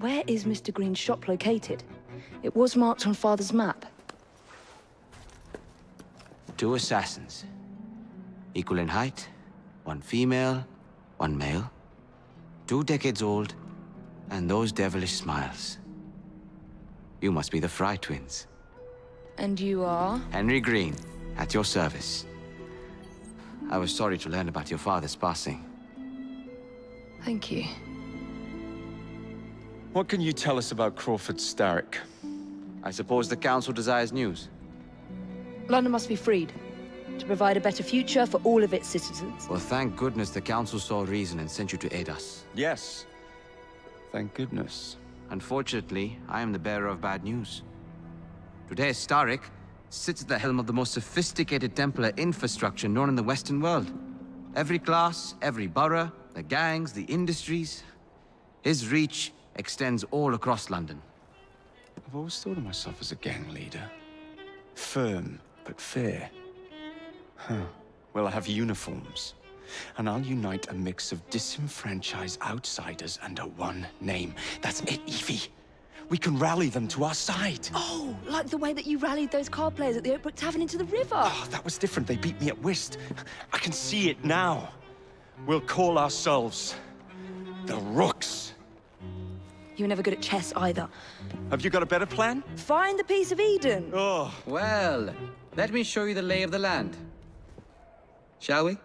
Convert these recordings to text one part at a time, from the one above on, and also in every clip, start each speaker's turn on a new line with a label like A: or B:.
A: Where is Mr. Green's shop located? It was marked on Father's map.
B: 2 assassins. Equal in height, 1 female, 1 male. 2 decades old, and those devilish smiles. You must be the Frye twins.
A: And you are?
B: Henry Green, at your service. I was sorry to learn about your father's passing.
A: Thank you.
C: What can you tell us about Crawford Starrick?
B: I suppose the Council desires news.
A: London must be freed, to provide a better future for all of its citizens.
B: Well, thank goodness the Council saw reason and sent you to aid us.
C: Yes. Thank goodness.
B: Unfortunately, I am the bearer of bad news. Today, Starrick sits at the helm of the most sophisticated Templar infrastructure known in the Western world. Every class, every borough, the gangs, the industries. His reach extends all across London.
C: I've always thought of myself as a gang leader. Firm, but fair. Huh. Well, I have uniforms. And I'll unite a mix of disenfranchised outsiders under one name. That's it, Evie. We can rally them to our side.
A: Oh, like the way that you rallied those card players at the Oakbrook Tavern into the river.
C: Oh, that was different. They beat me at whist. I can see it now. We'll call ourselves the Rooks.
A: You were never good at chess either.
C: Have you got a better plan?
A: Find the piece of Eden.
C: Oh.
B: Well, let me show you the lay of the land. Shall we?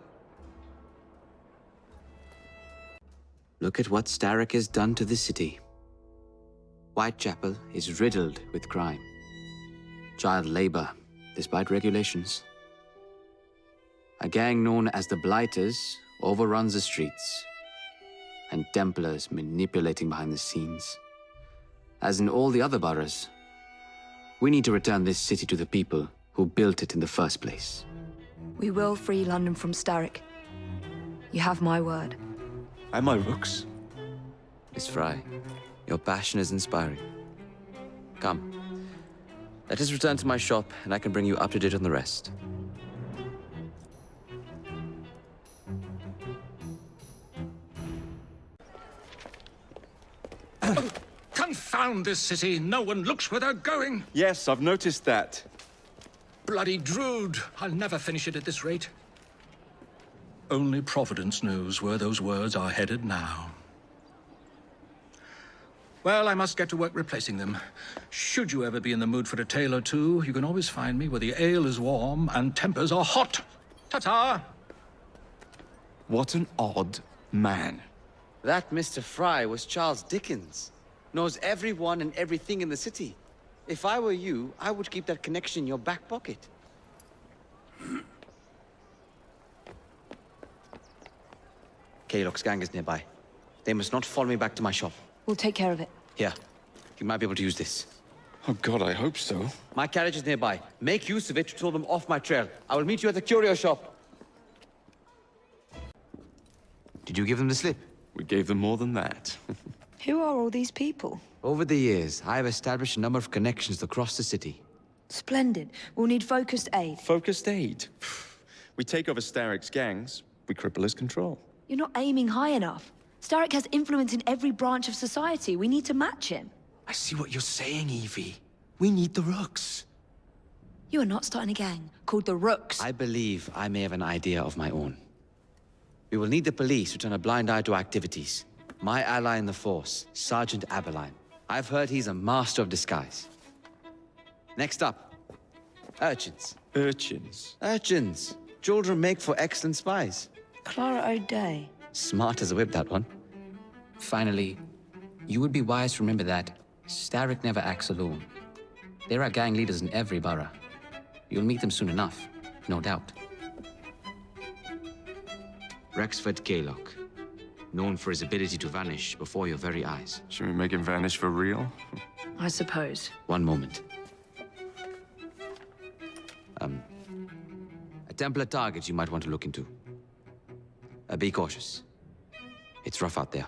B: Look at what Starrick has done to the city. Whitechapel is riddled with crime. Child labor, despite regulations. A gang known as the Blighters overruns the streets, and Templars manipulating behind the scenes. As in all the other boroughs, we need to return this city to the people who built it in the first place.
A: We will free London from Starrick. You have my word.
C: And my Rooks.
B: Miss Frye, your passion is inspiring. Come. Let us return to my shop, and I can bring you up to date on the rest.
D: Confound this city! No one looks where they're going!
C: Yes, I've noticed that.
D: Bloody Drood! I'll never finish it at this rate. Only Providence knows where those words are headed now. Well, I must get to work replacing them. Should you ever be in the mood for a tale or two, you can always find me where the ale is warm and tempers are hot. Ta-ta!
C: What an odd man.
B: That Mr. Frye was Charles Dickens. Knows everyone and everything in the city. If I were you, I would keep that connection in your back pocket. Kaylock's gang is nearby. They must not follow me back to my shop.
A: We'll take care of it.
B: Here, you might be able to use this.
C: Oh God, I hope so.
B: My carriage is nearby. Make use of it to throw them off my trail. I will meet you at the curio shop. Did you give them the slip?
C: We gave them more than that.
A: Who are all these people?
B: Over the years, I have established a number of connections across the city.
A: Splendid. We'll need focused aid.
C: Focused aid. We take over Starrick's gangs, we cripple his control.
A: You're not aiming high enough. Starrick has influence in every branch of society. We need to match him.
C: I see what you're saying, Evie. We need the Rooks.
A: You are not starting a gang called the Rooks.
B: I believe I may have an idea of my own. We will need the police to turn a blind eye to activities. My ally in the force, Sergeant Aberline. I've heard he's a master of disguise. Next up, urchins.
C: Urchins?
B: Urchins. Children make for excellent spies.
A: Clara O'Day.
B: Smart as a whip, that one.
E: Finally, you would be wise to remember that Starrick never acts alone. There are gang leaders in every borough. You'll meet them soon enough, no doubt.
B: Rexford Kaylock. Known for his ability to vanish before your very eyes.
C: Should we make him vanish for real?
A: I suppose.
B: One moment. A Templar target you might want to look into. Be cautious. It's rough out there.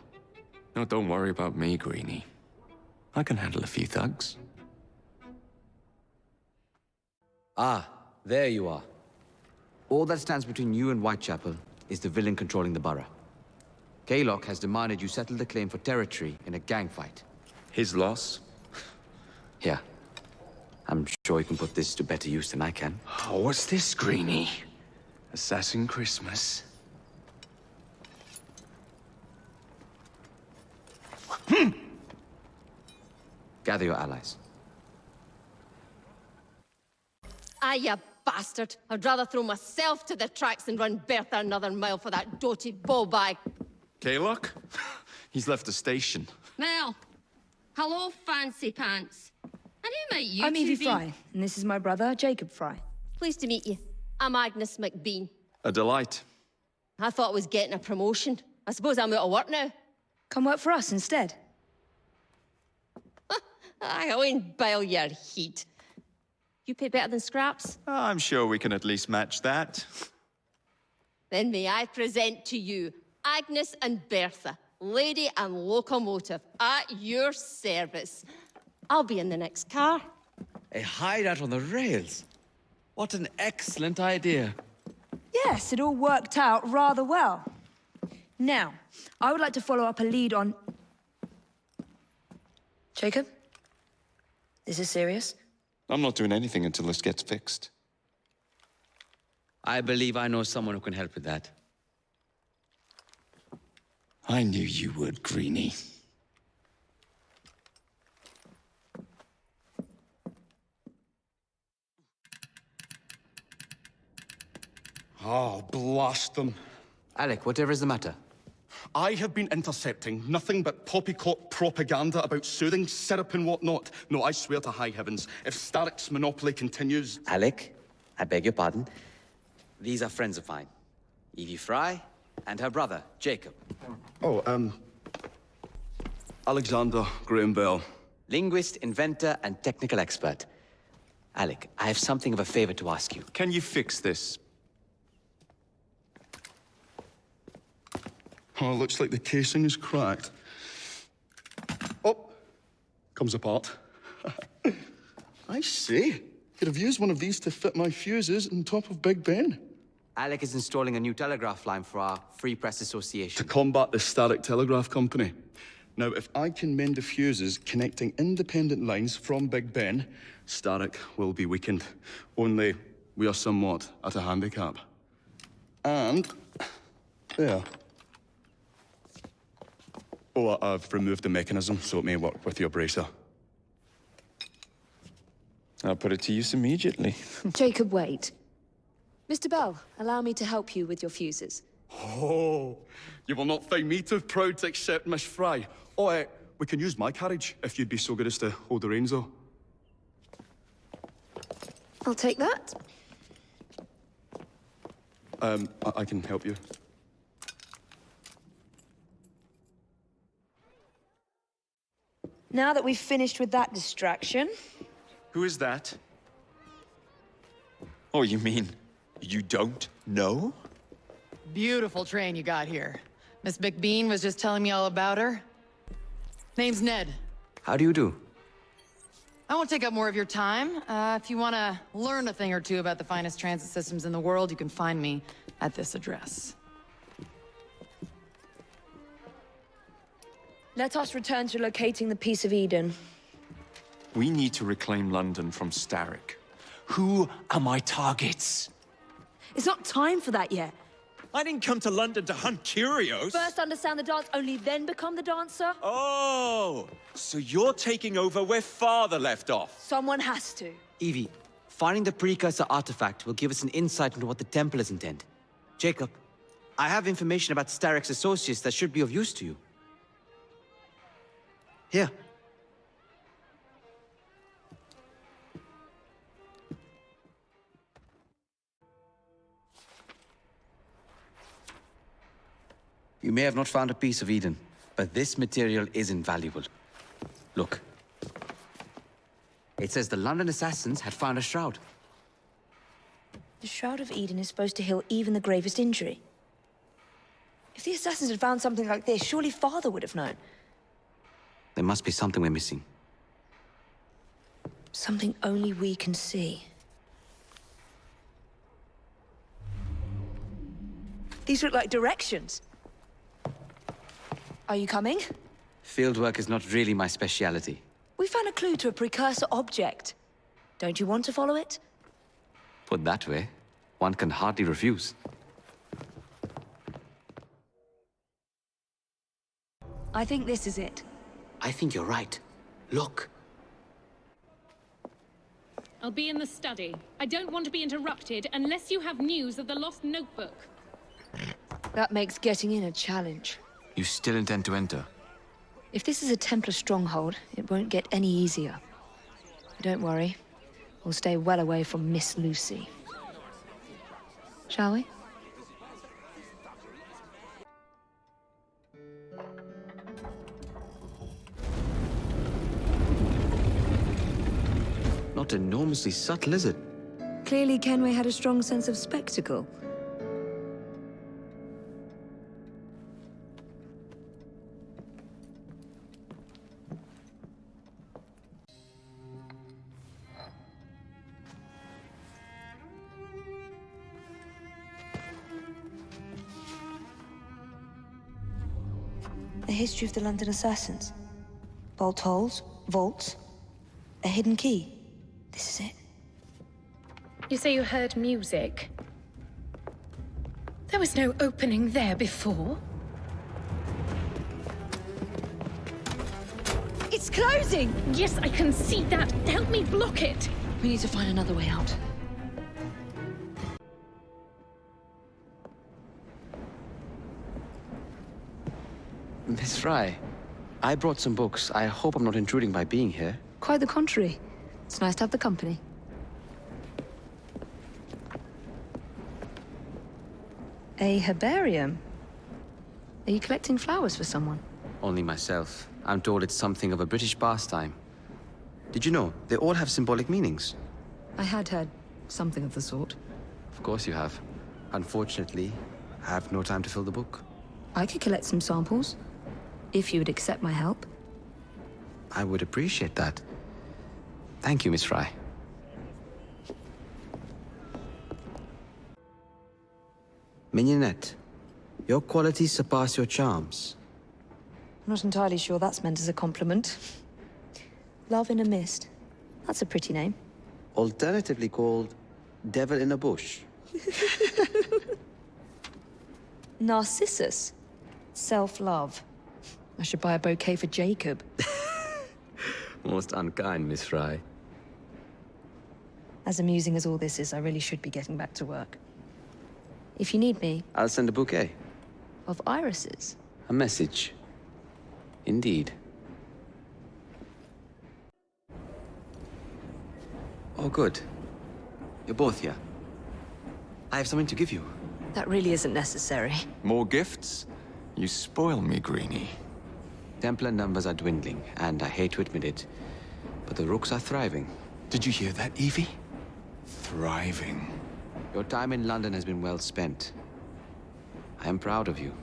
C: No, don't worry about me, Greenie. I can handle a few thugs.
B: Ah, there you are. All that stands between you and Whitechapel is the villain controlling the borough. Kaylock has demanded you settle the claim for territory in a gang fight.
C: His loss?
B: Here. I'm sure you can put this to better use than I can.
C: Oh, what's this, Greenie? Assassin Christmas?
B: Gather your allies.
F: Ah, you bastard. I'd rather throw myself to the tracks than run Bertha another mile for that doted ball-bag.
C: Kaylock? He's left the station.
F: Well, hello, fancy pants. And who might you
A: I'm
F: two
A: Evie
F: be?
A: Frye, and this is my brother, Jacob Frye.
F: Pleased to meet you. I'm Agnes McBean.
C: A delight.
F: I thought I was getting a promotion. I suppose I'm out of work now.
A: Come work for us instead.
F: I won't bile your heat. You pay better than scraps?
C: I'm sure we can at least match that.
F: Then may I present to you Agnes and Bertha, lady and locomotive, at your service. I'll be in the next car.
B: A hideout on the rails. What an excellent idea.
A: Yes, it all worked out rather well. Now, I would like to follow up a lead on... Jacob? This is serious?
C: I'm not doing anything until this gets fixed.
B: I believe I know someone who can help with that.
C: I knew you would, Greenie.
G: Oh, blast them.
B: Alec, whatever is the matter?
G: I have been intercepting nothing but poppycock propaganda about soothing syrup and whatnot. No, I swear to high heavens, if Starrick's monopoly continues...
B: Alec, I beg your pardon. These are friends of mine. Evie Frye and her brother, Jacob.
G: Oh, Alexander Graham Bell.
B: Linguist, inventor, and technical expert. Alec, I have something of a favor to ask you.
C: Can you fix this?
G: Oh, looks like the casing is cracked. Oh, comes apart. I see. Could have used one of these to fit my fuses on top of Big Ben.
B: Alec is installing a new telegraph line for our Free Press
G: To
B: Association.
G: combat the Starrick Telegraph Company. Now, if I can mend the fuses connecting independent lines from Big Ben, Starrick will be weakened. Only we are somewhat at a handicap. And... there. Oh, I've removed the mechanism, so it may work with your bracer.
C: I'll put it to use immediately.
A: Jacob, wait. Mr. Bell, allow me to help you with your fuses.
G: Oh, you will not find me too proud to accept Miss Frye. Oh, we can use my carriage, if you'd be so good as to hold the reins, though.
A: I'll take that.
G: I can help you.
A: Now that we've finished with that distraction...
C: Who is that? Oh, you mean you don't know?
H: Beautiful train you got here. Miss McBean was just telling me all about her. Name's Ned.
B: How do you do?
H: I won't take up more of your time. If you want to learn a thing or two about the finest transit systems in the world, you can find me at this address.
A: Let us return to locating the Piece of Eden.
C: We need to reclaim London from Starrick. Who are my targets?
A: It's not time for that yet.
C: I didn't come to London to hunt curios.
A: First understand the dance, only then become the dancer.
C: Oh, so you're taking over where Father left off.
A: Someone has to.
B: Evie, finding the precursor artifact will give us an insight into what the Templars intend. Jacob, I have information about Starrick's associates that should be of use to you. Here. You may have not found a piece of Eden, but this material is invaluable. Look. It says the London assassins had found a shroud.
A: The Shroud of Eden is supposed to heal even the gravest injury. If the assassins had found something like this, surely Father would have known.
B: There must be something we're missing.
A: Something only we can see. These look like directions. Are you coming?
B: Fieldwork is not really my speciality.
A: We found a clue to a precursor object. Don't you want to follow it?
B: Put that way, one can hardly refuse.
A: I think this is it.
B: I think you're right. Look.
I: I'll be in the study. I don't want to be interrupted unless you have news of the lost notebook.
A: That makes getting in a challenge.
B: You still intend to enter?
A: If this is a Templar stronghold, it won't get any easier. Don't worry. We'll stay well away from Miss Lucy. Shall we?
B: Not enormously subtle, is it?
A: Clearly Kenway had a strong sense of spectacle. The history of the London assassins. Bolt holes, vaults, a hidden key. This is it.
I: You say you heard music. There was no opening there before.
A: It's closing!
I: Yes, I can see that. Help me block it.
A: We need to find another way out.
B: Miss Frye, I brought some books. I hope I'm not intruding by being here.
A: Quite the contrary. It's nice to have the company. A herbarium? Are you collecting flowers for someone?
B: Only myself. I'm told it's something of a British pastime. Did you know, they all have symbolic meanings?
A: I had heard something of the sort.
B: Of course you have. Unfortunately, I have no time to fill the book.
A: I could collect some samples, if you would accept my help.
B: I would appreciate that. Thank you, Miss Frye. Mignonette, your qualities surpass your charms.
A: I'm not entirely sure that's meant as a compliment. Love in a Mist. That's a pretty name.
B: Alternatively called Devil in a Bush.
A: Narcissus. Self-love. I should buy a bouquet for Jacob.
B: Most unkind, Miss Frye.
A: As amusing as all this is, I really should be getting back to work. If you need me,
B: I'll send a bouquet.
A: of irises.
B: A message. Indeed. Oh, good. You're both here. I have something to give you.
A: That really isn't necessary.
C: More gifts? You spoil me, Greenie.
B: Templar numbers are dwindling, and I hate to admit it, but the Rooks are thriving.
C: Did you hear that, Evie? Thriving.
B: Your time in London has been well spent. I am proud of you.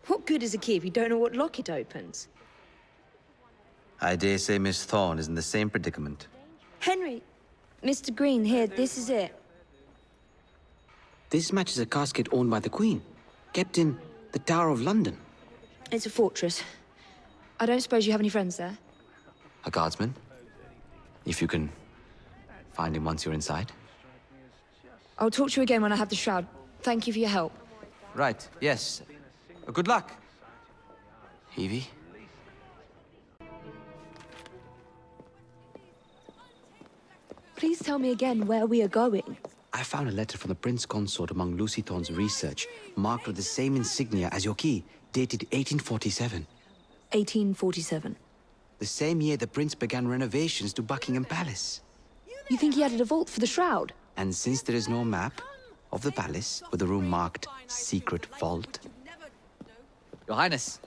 A: What good is a key if you don't know what lock it opens?
B: I dare say Miss Thorne is in the same predicament.
A: Henry! Mr. Green, here, this is it.
B: This matches a casket owned by the Queen, kept in the Tower of London.
A: It's a fortress. I don't suppose you have any friends there?
B: A guardsman? If you can find him once you're inside.
A: I'll talk to you again when I have the shroud. Thank you for your help.
B: Right, yes. Good luck. Evie?
A: Please tell me again where we are going.
B: I found a letter from the Prince Consort among Lucy Thorne's research, marked with the same insignia as your key, dated 1847.
A: 1847.
B: The same year the Prince began renovations to Buckingham Palace.
A: You think he added a vault for the shroud?
B: And since there is no map of the palace with the room marked Secret Vault... Your Highness,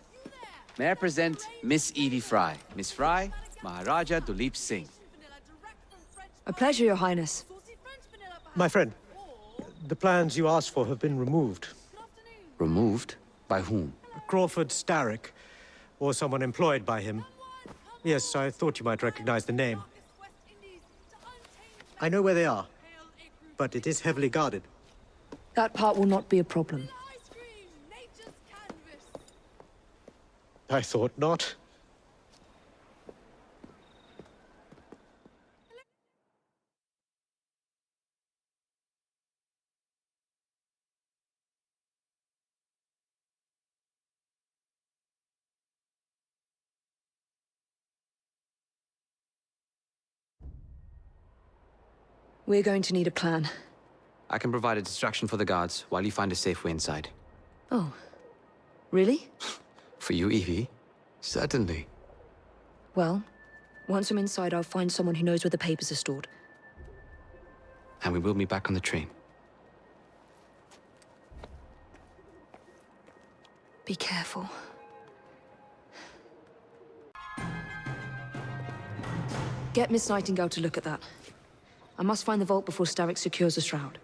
B: may I present Miss Evie Frye. Miss Frye, Maharajah Duleep Singh.
A: A pleasure, Your Highness.
J: My friend, the plans you asked for have been removed.
B: Removed? By whom?
J: Crawford Starrick, or someone employed by him. Yes, I thought you might recognize the name. I know where they are, but it is heavily guarded.
A: That part will not be a problem.
J: I thought not.
A: We're going to need a plan.
B: I can provide a distraction for the guards while you find a safe way inside.
A: Oh. Really?
B: For you, Evie? Certainly.
A: Well, once I'm inside, I'll find someone who knows where the papers are stored.
B: And we will meet back on the train.
A: Be careful. Get Miss Nightingale to look at that. I must find the vault before Starrick secures the shroud.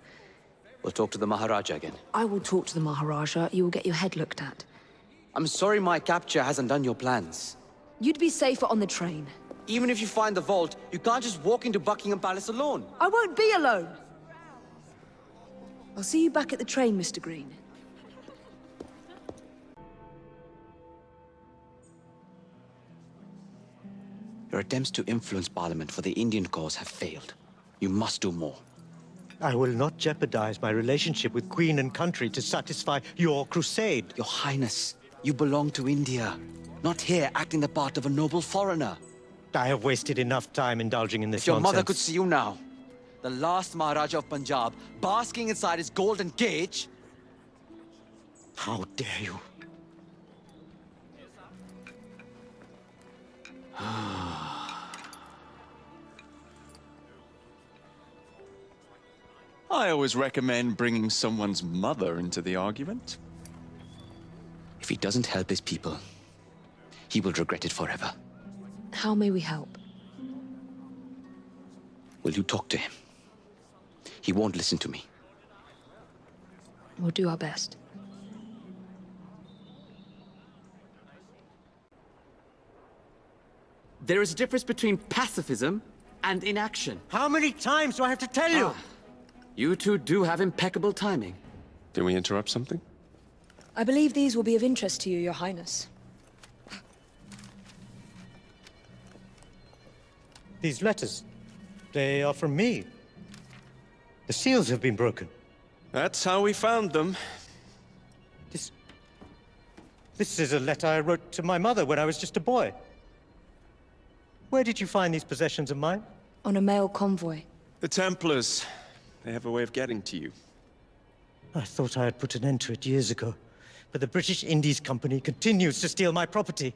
B: We'll talk to the Maharajah again.
A: I will talk to the Maharajah. You will get your head looked at.
B: I'm sorry my capture hasn't done your plans.
A: You'd be safer on the train.
B: Even if you find the vault, you can't just walk into Buckingham Palace alone.
A: I won't be alone! I'll see you back at the train, Mr. Green.
B: Your attempts to influence Parliament for the Indian cause have failed. You must do more.
J: I will not jeopardize my relationship with Queen and country to satisfy your crusade.
B: Your Highness, you belong to India, not here acting the part of a noble foreigner.
J: I have wasted enough time indulging in this
B: If your
J: nonsense.
B: mother could see you now, the last Maharajah of Punjab, basking inside his golden cage.
J: How dare you?
C: I always recommend bringing someone's mother into the argument.
B: If he doesn't help his people, he will regret it forever.
A: How may we help?
B: Will you talk to him? He won't listen to me.
A: We'll do our best.
B: There is a difference between pacifism and inaction.
J: How many times do I have to tell you?
B: You two do have impeccable timing.
C: Did we interrupt something?
A: I believe these will be of interest to you, Your Highness.
J: These letters, they are from me. The seals have been broken.
C: That's how we found them.
J: This is a letter I wrote to my mother when I was just a boy. Where did you find these possessions of mine?
A: On a mail convoy.
C: The Templars. They have a way of getting to you.
J: I thought I had put an end to it years ago, but the British Indies Company continues to steal my property.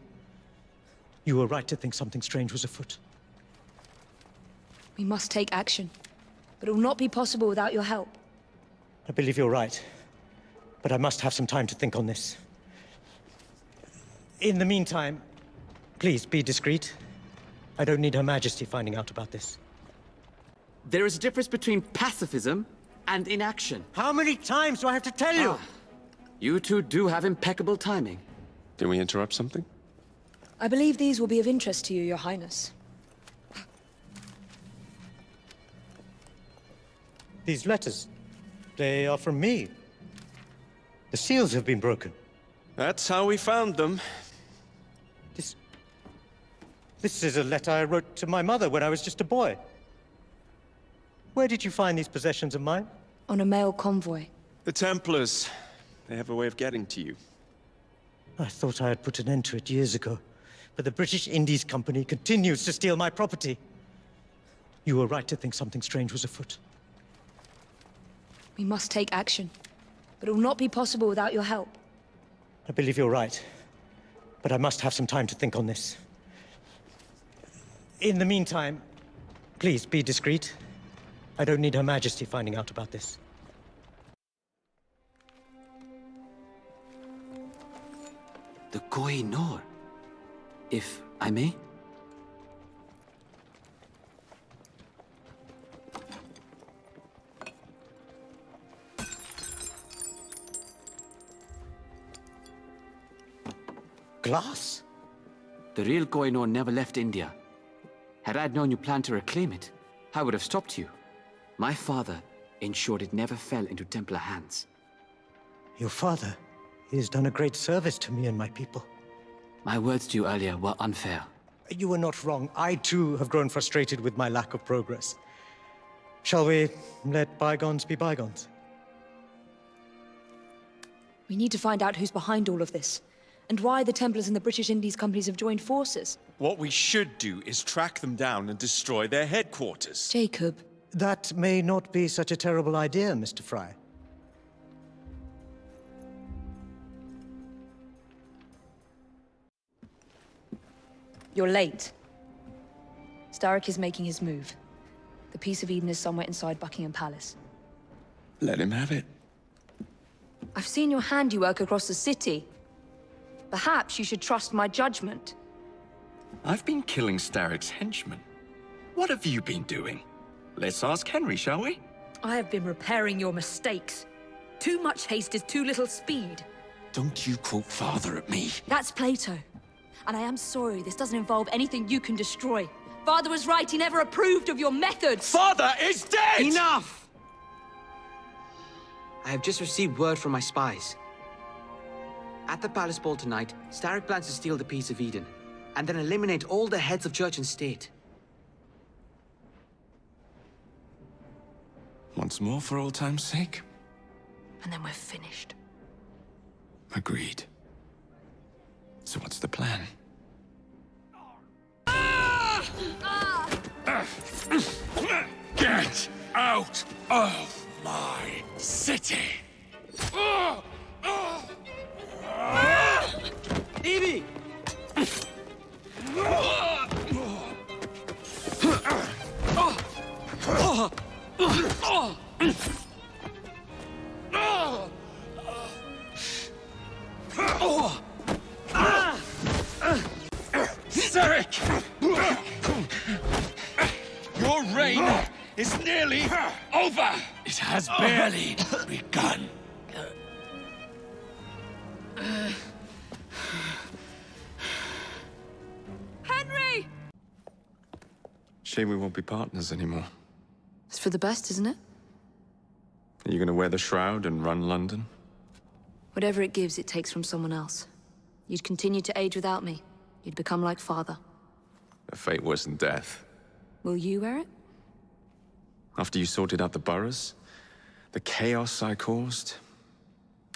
J: You were right to think something strange was afoot.
A: We must take action, but it will not be possible without your help.
J: I believe you're right, but I must have some time to think on this. In the meantime, please be discreet. I don't need Her Majesty finding out about this.
B: There is a difference between pacifism and inaction.
J: How many times do I have to tell you?
B: You two do have impeccable timing.
C: Did we interrupt something?
A: I believe these will be of interest to you, Your Highness.
J: These letters, they are from me. The seals have been broken.
C: That's how we found them.
J: This is a letter I wrote to my mother when I was just a boy. Where did you find these possessions of mine?
A: On a mail convoy.
C: The Templars. They have a way of getting to you.
J: I thought I had put an end to it years ago, but the British Indies Company continues to steal my property. You were right to think something strange was afoot.
A: We must take action, but it will not be possible without your help.
J: I believe you're right, but I must have some time to think on this. In the meantime, please be discreet. I don't need Her Majesty finding out about this.
B: The Koh-i-Noor, if I may?
J: Glass?
B: The real Koh-i-Noor never left India. Had I known you planned to reclaim it, I would have stopped you. My father ensured it never fell into Templar hands.
J: Your father? He has done a great service to me and my people.
B: My words to you earlier were unfair.
J: You were not wrong. I, too, have grown frustrated with my lack of progress. Shall we let bygones be bygones?
A: We need to find out who's behind all of this, and why the Templars and the British Indies companies have joined forces.
C: What we should do is track them down and destroy their headquarters.
A: Jacob.
J: That may not be such a terrible idea, Mr. Frye.
A: You're late. Starrick is making his move. The Piece of Eden is somewhere inside Buckingham Palace.
C: Let him have it.
A: I've seen your handiwork across the city. Perhaps you should trust my judgment.
C: I've been killing Starrick's henchmen. What have you been doing? Let's ask Henry, shall we?
A: I have been repairing your mistakes. Too much haste is too little speed.
C: Don't you quote father at me.
A: That's Plato. And I am sorry, this doesn't involve anything you can destroy. Father was right, he never approved of your methods!
C: Father is dead!
B: Enough! I have just received word from my spies. At the palace ball tonight, Starrick plans to steal the Piece of Eden, and then eliminate all the heads of church and state.
C: Once more for old time's sake?
A: And then we're finished.
C: Agreed. So what's the plan? Get out of my city!
B: Evie!
C: Starrick! Your reign is nearly over! It has barely begun.
A: Henry!
C: Shame we won't be partners anymore.
A: It's for the best, isn't it?
C: Are you gonna wear the shroud and run London?
A: Whatever it gives, it takes from someone else. You'd continue to age without me. You'd become like father.
C: A fate worse than death.
A: Will you wear it?
C: After you sorted out the boroughs, the chaos I caused,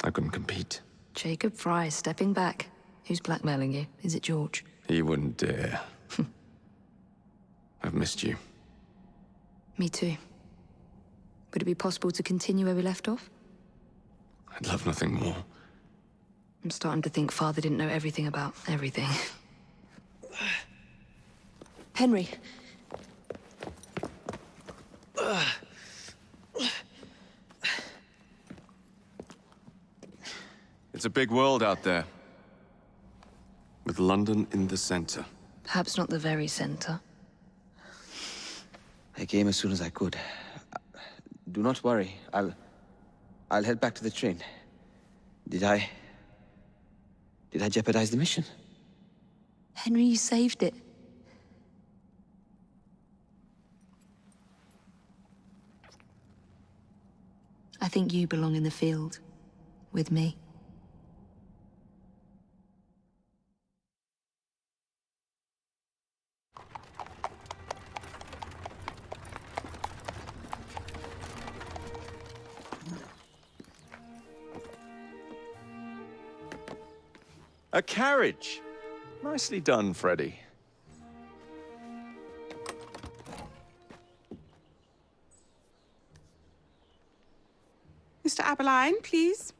C: I couldn't compete.
A: Jacob Frye stepping back. Who's blackmailing you? Is it George?
C: He wouldn't dare. I've missed you.
A: Me too. Would it be possible to continue where we left off?
C: I'd love nothing more.
A: I'm starting to think Father didn't know everything about everything. Henry.
C: It's a big world out there. With London in the center.
A: Perhaps not the very center.
B: I came as soon as I could. Do not worry. I'll head back to the train. Did I jeopardize the mission?
A: Henry, you saved it. I think you belong in the field. With me.
C: A carriage! Nicely done, Freddy.
K: Mr. Aberline, please.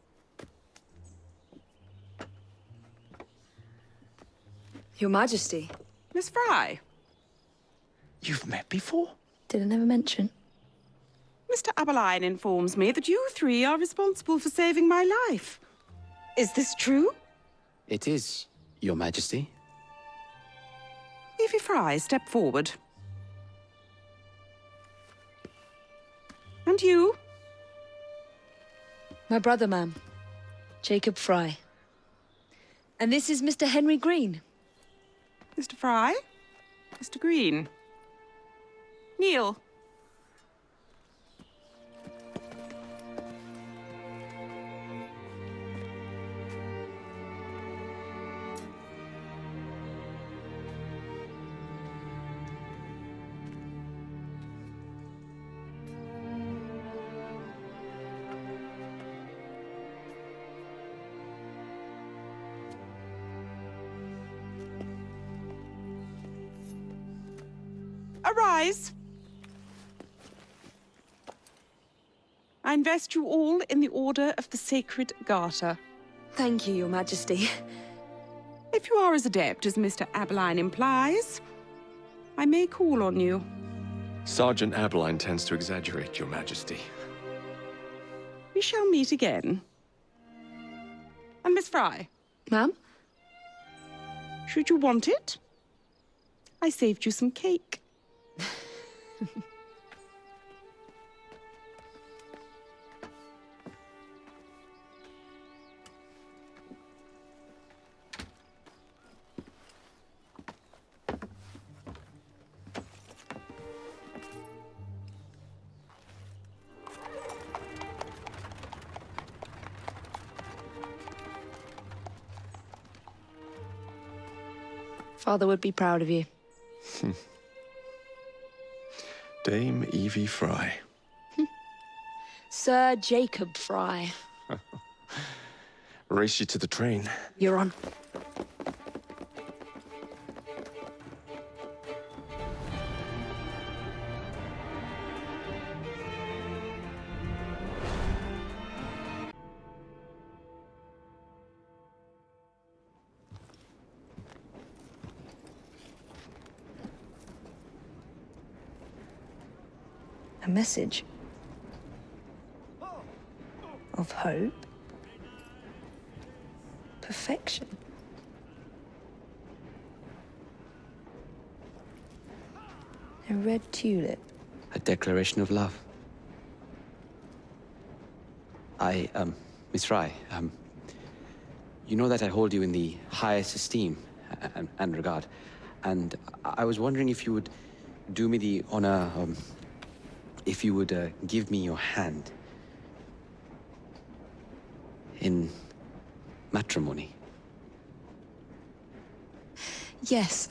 A: Your Majesty.
K: Miss Frye.
C: You've met before?
A: Did I never mention?
K: Mr. Aberline informs me that you three are responsible for saving my life. Is this true?
B: It is, Your Majesty.
K: Evie Frye, step forward. And you?
A: My brother, ma'am. Jacob Frye. And this is Mr. Henry Green.
K: Mr. Frye? Mr. Green? Kneel. arise. I invest you all in the Order of the Sacred Garter.
A: Thank you, Your Majesty.
K: If you are as adept as Mr. Abeline implies, I may call on you.
C: Sergeant Abeline tends to exaggerate, Your Majesty.
K: We shall meet again. And Miss Frye,
A: Ma'am?
K: should you want it, I saved you some cake.
A: Father would be proud of you.
C: Dame Evie Frye.
A: Sir Jacob Frye.
C: Race you to the train.
A: You're on. A message of hope, perfection. A red tulip.
B: A declaration of love. Miss Frye, you know that I hold you in the highest esteem and regard, and I was wondering if you would do me the honor, if you would give me your hand in matrimony.
A: Yes.